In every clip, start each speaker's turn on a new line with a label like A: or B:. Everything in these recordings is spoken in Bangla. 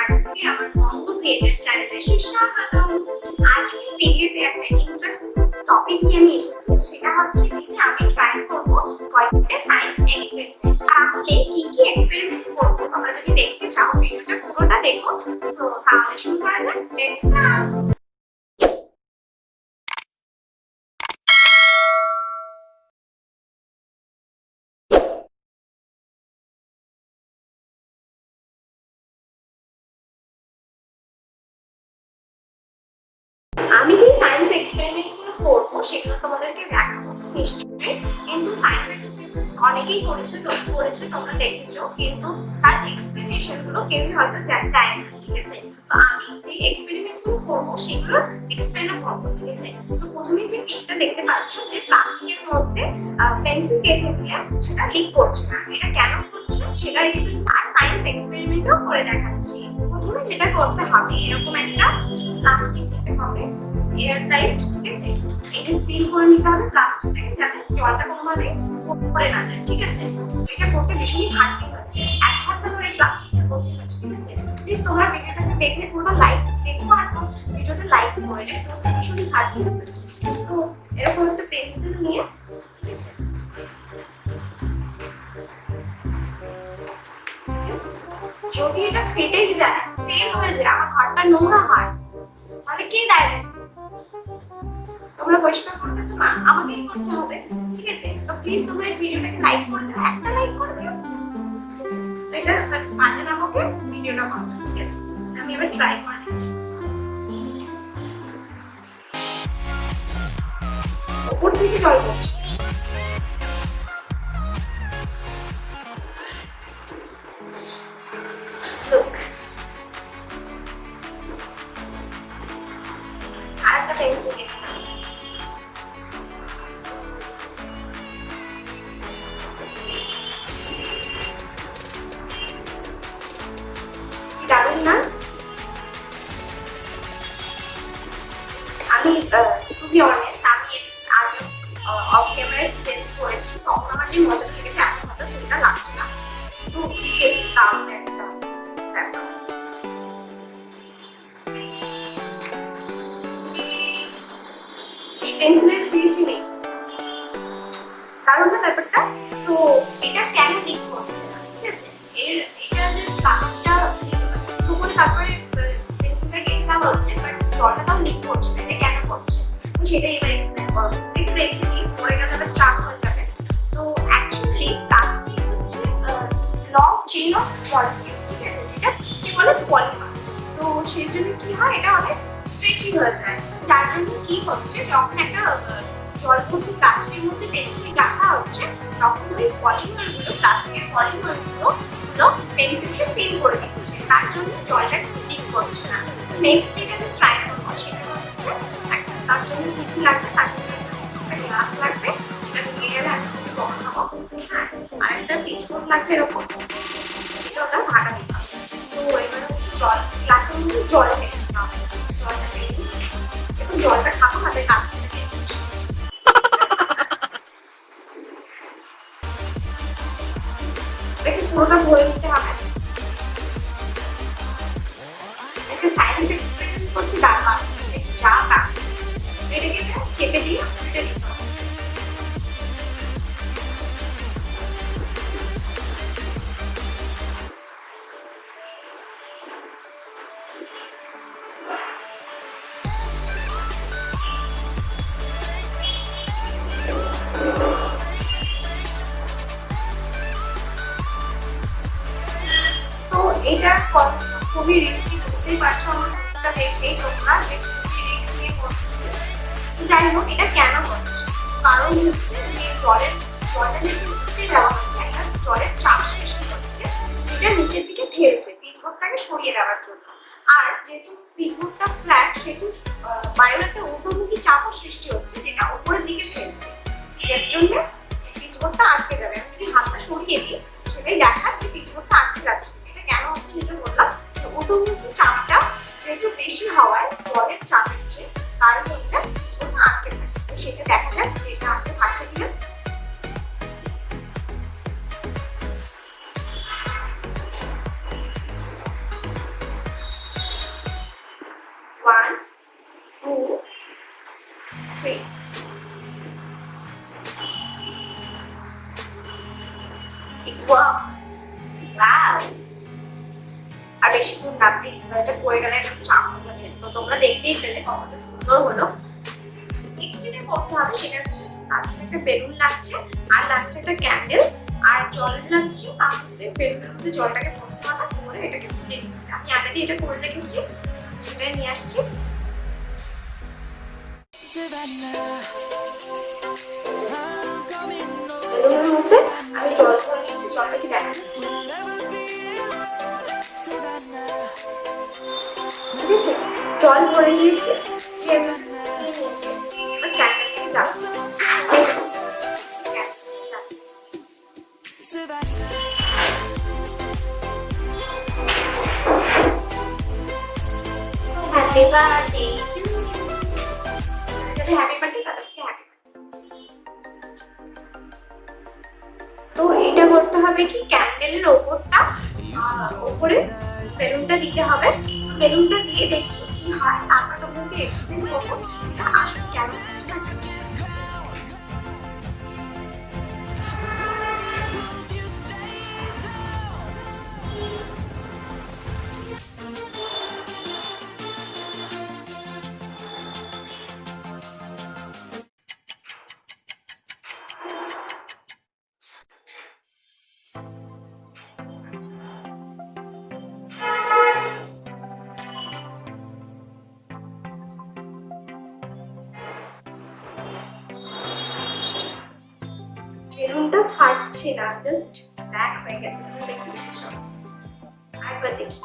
A: সবাইকে আমার বঙ্গ ক্রিয়েটর চ্যানেলে সুস্বাগতম। আজকের ভিডিওতে একটা ইন্টারেস্টিং টপিক নিয়ে আমি এসেছি, সেটা হচ্ছে কি যে আমি ট্রাই করব কয়েকটা সায়েন্স এক্সপেরিমেন্ট। তাহলে কি কি এক্সপেরিমেন্ট করব তোমরা যদি দেখতে চাও ভিডিওটা পুরোটা দেখো। সো তাহলে শুরু করা যাক, লেটস স্টার্ট। আমি যে সায়েন্স এক্সপেরিমেন্টগুলো করবো সেগুলো তোমাদেরকে দেখাবো তো নিশ্চয়ই, কিন্তু সায়েন্স এক্সপেরিমেন্ট অনেকেই করেছে তোমরা দেখেছো, কিন্তু তার এক্সপ্লেনেশন গুলো কেউই হয়তো দেয় না, ঠিক আছে? তো আমি যে এক্সপেরিমেন্ট গুলো করবো সেগুলো এক্সপ্লেনও করবো, ঠিক আছে? তো প্রথমে যে পিকটা দেখতে পাচ্ছ যে প্লাস্টিকের মধ্যে পেন্সিল গেঁথে দিলে সেটা লিক করছে না, এটা কেন করছে সেটা এক্সপেরিমেন্ট আর সায়েন্স এক্সপেরিমেন্টও করে দেখাচ্ছি। প্রথমে যেটা করতে হবে, এরকম একটা প্লাস্টিক নিতে হবে এয়ার টাইট, ঠিক আছে? এই যে সিল করে নিতে হবে প্লাস্টিকটাকে, যাতে জলটা কোনোভাবে পড়ে না যায়, ঠিক আছে? এটা করতে ভীষণই খাটনি হচ্ছে, 1 ঘন্টা ধরে প্লাস্টিকটা করতে হচ্ছে, ঠিক আছে? প্লিজ তোমরা ভিডিওটাকে দেখলে পুরো লাইক দেখো আর ভিডিওটা লাইক করো, এটা করতে ভীষণই খাটনি হচ্ছে। তো এরকম একটা পেন্সিল নিয়ে, ঠিক আছে, যদি এটা ফেটে যায়, ফেল হয়ে যায়, আমার ঘরটা নোংরা হয়, তাহলে কে দায়? তোমরা পরিষ্কার করবে তো না, আমাকেই করতে হবে, ঠিক আছে? তো প্লিজ তোমরা এই ভিডিওটাকে লাইক করে দিও, একটা লাইক করে দিও, ঠিক আছে? তো এটা মাঝে না বকে ভিডিওটা বন্ধ, ঠিক আছে? আমি এবার ট্রাই করে দেখি। উপর থেকে জল পড়ছে, আর একটা পেন্সিল দারুণ না? আমি খুবই অনেস্ট, আমি আগে অফ ক্যামেরায় টেস্ট করেছি, তখন আমার যে মজা লেগেছে এখন হয়তো সেটা লাগছে না, কিন্তু সিরিয়াসলি দারুণ একটা ব্যাপার। এই পেন্সিলের সিসি নেই, দারুণ না ব্যাপারটা? তো এটা কেন লিক করছে না, ঠিক আছে? এটা যে প্লাস্টিকটা করে তারপরে পেন্সিলটা গেঁথে দেওয়া হচ্ছে, বাট জলটা তাও লিক করছে না, এটা কেন করছে? তো সেটাই এবার এক্সপ্লেন করবো। একটু রেখে দিই, পরে গেলে আবার চাপ হয়ে যাবে। তো অ্যাকচুয়ালি প্লাস্টিক হচ্ছে লং চেইন অফ মলিকিউল, ঠিক আছে, যেটা কি বলে পলিমার। তো সেই জন্য কি হয়, এটা অনেক স্ট্রেচি হয়ে যায়, যার জন্য কি হচ্ছে, যখন একটা জল ভর্তি প্লাস্টিকের মধ্যে পেন্সিল গাঁথা হচ্ছে, তখন ওই পলিমারগুলো, প্লাস্টিকের পলিমারগুলো পেন্সিলকে সিল করে দিচ্ছে, তার জন্য জলটা লিক করছে না। নেক্সট যেটা আমি ট্রাই করবো সেটা হচ্ছে তার জন্য কি কি লাগবে, তার জন্য একটা গ্লাস লাগবে, সেটা ভেঙে গেলে আমি বসাবো, হ্যাঁ, আর একটা পিচবোর্ড লাগবে এরকম, এটা ওটা ঢাকা দিতে হবে। তো এবার হচ্ছে জল, গ্লাসের মধ্যে জল ঢেলে দিতে হবে, জলটা ঢেলে দিই, এখন জলটা খাবো হাতে কাজ থেকে এটাকে পুরোটা ভরে নিতে হবে। একটা সায়েন্স এক্সপেরিমেন্ট করছি, তার মাধ্যমে যা তা এটাকে চেপে দিয়ে উল্টে দিতে হবে। তো এটা খুবই রিস্কি, বুঝতেই পারছো আমার মুখটা দেখেই তোমরা যে খুবই রিস্ক নিয়ে করছি। যাই হোক, এটা কেন করছি, কারণ হচ্ছে যে জলটা যেহেতু উঠতে দেওয়া হচ্ছে, একটা জলের চাপ সৃষ্টি হচ্ছে, যেটা নিচের দিকে ঠেলছে পিচবোর্ডটাকে সরিয়ে দেওয়ার জন্য। আর যেহেতু পিচবোর্ডটা ফ্ল্যাট, সেহেতু বাইরে একটা ঊর্ধ্বমুখী চাপও সৃষ্টি হচ্ছে, যেটা উপরের দিকে ঠেলছে, এর জন্য পিচবোর্ডটা আটকে যাবে। আমি যদি হাতটা সরিয়ে দিই, সেটাই দেখাচ্ছে পিচবোর্ডটা আটকে যাচ্ছে। এটা কেন হচ্ছে যেটা বললাম, ঊর্ধ্বমুখী চাপটা যেহেতু বেশি হওয়ায় জলের চাপের চেয়ে, তার জন্য পিচবোর্ডটা আটকে থাকে। তো সেটা দেখা যায় যে এটা আটকে থাকছে কিনা। তোমরা দেখতেই পেলে কতটা সুন্দর হলো। নেক্সট যেটা করতে হবে সেটা হচ্ছে তার জন্য একটা বেলুন লাগছে, আর লাগছে একটা ক্যান্ডেল, আর জল লাগছে। তার মধ্যে বেলুনের মধ্যে জলটাকে ভরতে হবে, করে এটাকে ফুলে দিতে হবে। আমি আগে দিয়ে এটা করে রেখেছি, সেটাই নিয়ে আসছি। বেলুনের মধ্যে আমি জল ভরে নিয়েছি, জলটা কি দেখা যাচ্ছে? ঠিক আছে, জল ভরে নিয়েছি, নিয়েছি। এবার ক্যান্ডেলকে জ্বালাবো। Happy birthday to you. যাতে হ্যাপি বার্থডে তাদেরকে হ্যাপি। তো এটা করতে হবে কি, ক্যান্ডেলের ওপরটা ওপরে বেলুনটা দিতে হবে। বেলুনটা দিয়ে দেখি কি হয়, তারপর তোমাকে এক্সপ্লেন করবো এটা আসলে কেন হচ্ছে না। বেলুনটা ফাটছে না, জাস্ট ব্ল্যাক হয়ে গেছে। তুমি দেখতে পাচ্ছ? আরেকবার দেখি।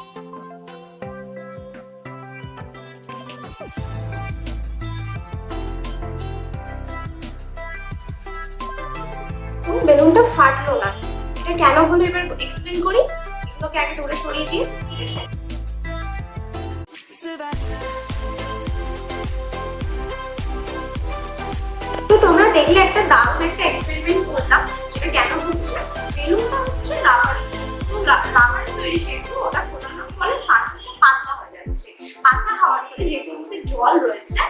A: বেলুনটা ফাটলো না, এটা কেন হলো এবার এক্সপ্লেন করি। এগুলোকে আগে দূরে সরিয়ে দিয়ে, ঠিক আছে? তো তোমরা দেখলে একটা দারুণ একটা এক্সপেরিমেন্ট করলাম, যেটা কেন হচ্ছে। বেলুনটা হচ্ছে রাবার, তো রাবার তৈরি, সেহেতু ওটা ফোটানোর ফলে সার্ফেসটা পাতলা হয়ে যাচ্ছে। পাতলা হওয়ার ফলে যেহেতু ওর মধ্যে জল রয়েছে,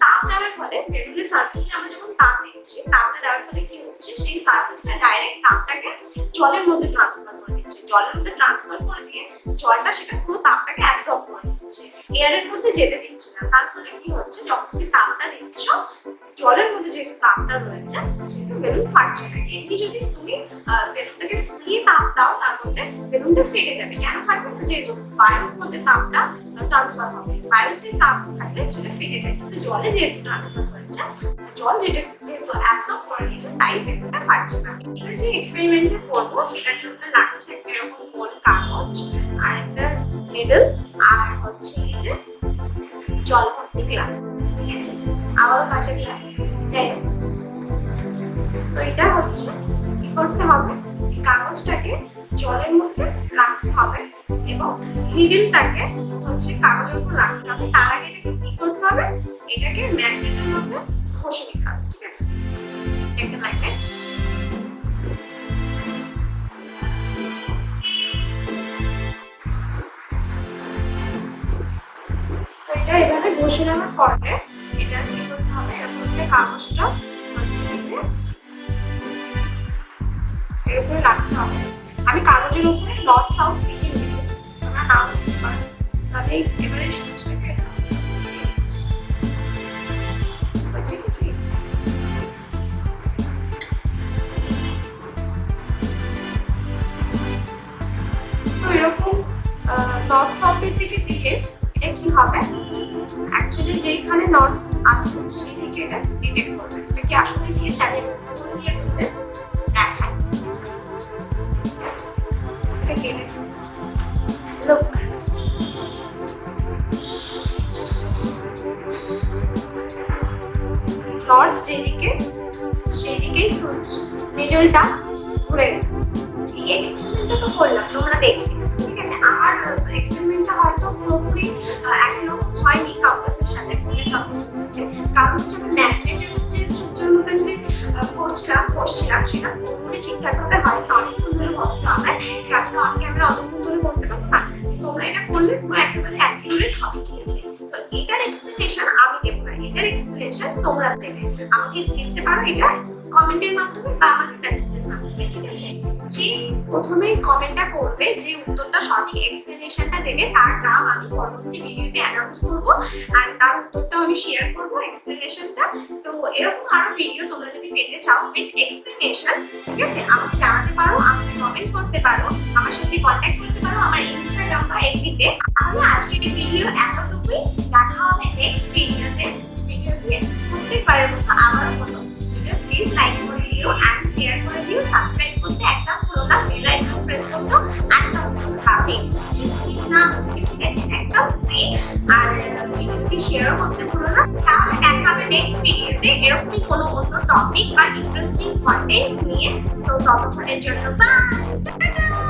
A: তাপ দেওয়ার ফলে বেলুনের সার্ফেসে আমরা যখন তাপ দিচ্ছি, তাপটা দেওয়ার ফলে কি হচ্ছে, সেই সার্ফেসটা ডাইরেক্ট তাপটাকে জলের মধ্যে ট্রান্সফার করে দিচ্ছে। জলের মধ্যে ট্রান্সফার করে দিয়ে জলটা সেটা পুরো তাপটাকে অ্যাবজর্ব করে নিচ্ছে, এয়ারের মধ্যে যেতে দিচ্ছে না। তার ফলে কি হচ্ছে, যখন তুমি তাপটা দিচ্ছ জলের মধ্যে যেহেতু তাপটা রয়েছে, সেহেতু বেলুন ফাটছে না। এমনি যদি তুমি বেলুনটাকে ফুলিয়ে তাপ দাও, তার মধ্যে বেলুনটা ফেটে যাবে। কেন ফাটবে না? যেহেতু বায়ুর মধ্যে তাপটা ট্রান্সফার হবে, বায়ুতে তাপ থাকলে সেটা ফেটে যায়। কিন্তু জলে যেহেতু ট্রান্সফার হয়েছে, জল যেহেতু অ্যাবজর্ব করে নিয়েছে, তাই বেলুনটা ফাটছে না। এবার যে এক্সপেরিমেন্টটা করবো সেটার জন্য লাগছে একটা এরকম গোল কাগজ, আর একটা নিডল, আর হচ্ছে এই যে জল ভর্তি গ্লাস। ঠিক আছে, আবারও কাঁচা গ্লাস। যাই হোক, তো এটা হচ্ছে কি করতে হবে, কাগজটাকে জলের মধ্যে রাখতে হবে এবং নিডলটাকে হচ্ছে কাগজের উপর রাখতে হবে। তার আগে এটাকে কি করতে হবে, এটাকে ম্যাগনেটের মধ্যে ঘষে নিতে হবে। ঠিক আছে, একটা ম্যাগনেট, তো এটা এভাবে ঘষে নেওয়ার পরে এটা কি করতে হবে, এরকম একটা কাগজটা হচ্ছে যে এর উপরে রাখতে হবে। আমি কাগজের উপরে নর্থ সাউথ লিখে নিয়েছি, তোমরা নাও লিখতে পারো। তবে এবারে সূচটাকে তো এরকম নর্থ সাউথের দিকে দিলে এটা কি হবে, অ্যাকচুয়ালি যেখানে নর্থ আছে সেই দিকে এটা ডিটেক্ট করবে। এটা কি আসলে দিয়ে চালিয়ে ফোন দিয়ে করবে দেখায়। এটা কেটে লুক, নর্থ যেদিকে সেই দিকেই সুইচ নিডলটা ঘুরে গেছে। এই এক্সপেরিমেন্টটা তো করলাম, তোমরা দেখলে। ঠিক আছে, আমার এক্সপেরিমেন্টটা হয়তো পুরোপুরি একই রকম হয়নি কম্পাসের সাথে, ফোনের কম্পাসের সাথে। কারণ হচ্ছে আমি ম্যাগনেটের যে সূচের মতন যে করছিলাম সেটা পুরোপুরি ঠিকঠাকভাবে হয়নি। অনেকক্ষণ ধরে কষ্ট হবে, কারণ অন ক্যামেরা অতক্ষণ ধরে করতে পারবো না। তোমরা এটা করলে পুরো একেবারে অ্যাকিউরেট হবে। ঠিক আছে, তো এটার এক্সপ্লেনেশন আমি দেবো না, এটার এক্সপ্লেনেশন তোমরা দেবে। আমাকে দিতে পারো এটা কমেন্টের মাধ্যমে বা আমাকে মেসেজের মাধ্যমে, ঠিক আছে? যে প্রথমে কমেন্টটা করবে, যে উত্তরটা সঠিক এক্সপ্লেনেশনটা দেবে, তার নাম আমি পরবর্তী ভিডিওতে অ্যানাউন্স করব, আর তার উত্তরটাও আমি শেয়ার করব, এক্সপ্লেনেশনটা। তো এরকম আরো ভিডিও তোমরা যদি পেতে চাও উইথ এক্সপ্লেনেশন, ঠিক আছে, আমাকে জানাতে পারো, আমাকে কমেন্ট করতে পারো, আমার সাথে কন্ট্যাক্ট করতে পারো আমার ইনস্টাগ্রাম বা এফবিতে। তাহলে আজকের ভিডিও এতটুকুই, দেখা হবে নেক্সট ভিডিওতে। ভিডিওটি প্রত্যেকবারের মতো আবার কোনো ভিডিও প্লিজ লাইক করে দিও এন্ড শেয়ার করে দিও, সাবস্ক্রাইব করতে একদম ভুলো না, বেল আইকন প্রেস করতে একদম ভুলো না, কারণ কিছু ফ্রি না, ঠিক আছে, একদম ফ্রি। আর ভিডিওটি শেয়ারও করতে ভুলো না। তাহলে দেখা হবে নেক্সট ভিডিওতে এরকমই কোনো অন্য টপিক বা ইন্টারেস্টিং কন্টেন্ট নিয়ে। সো ততক্ষণের জন্য বাই।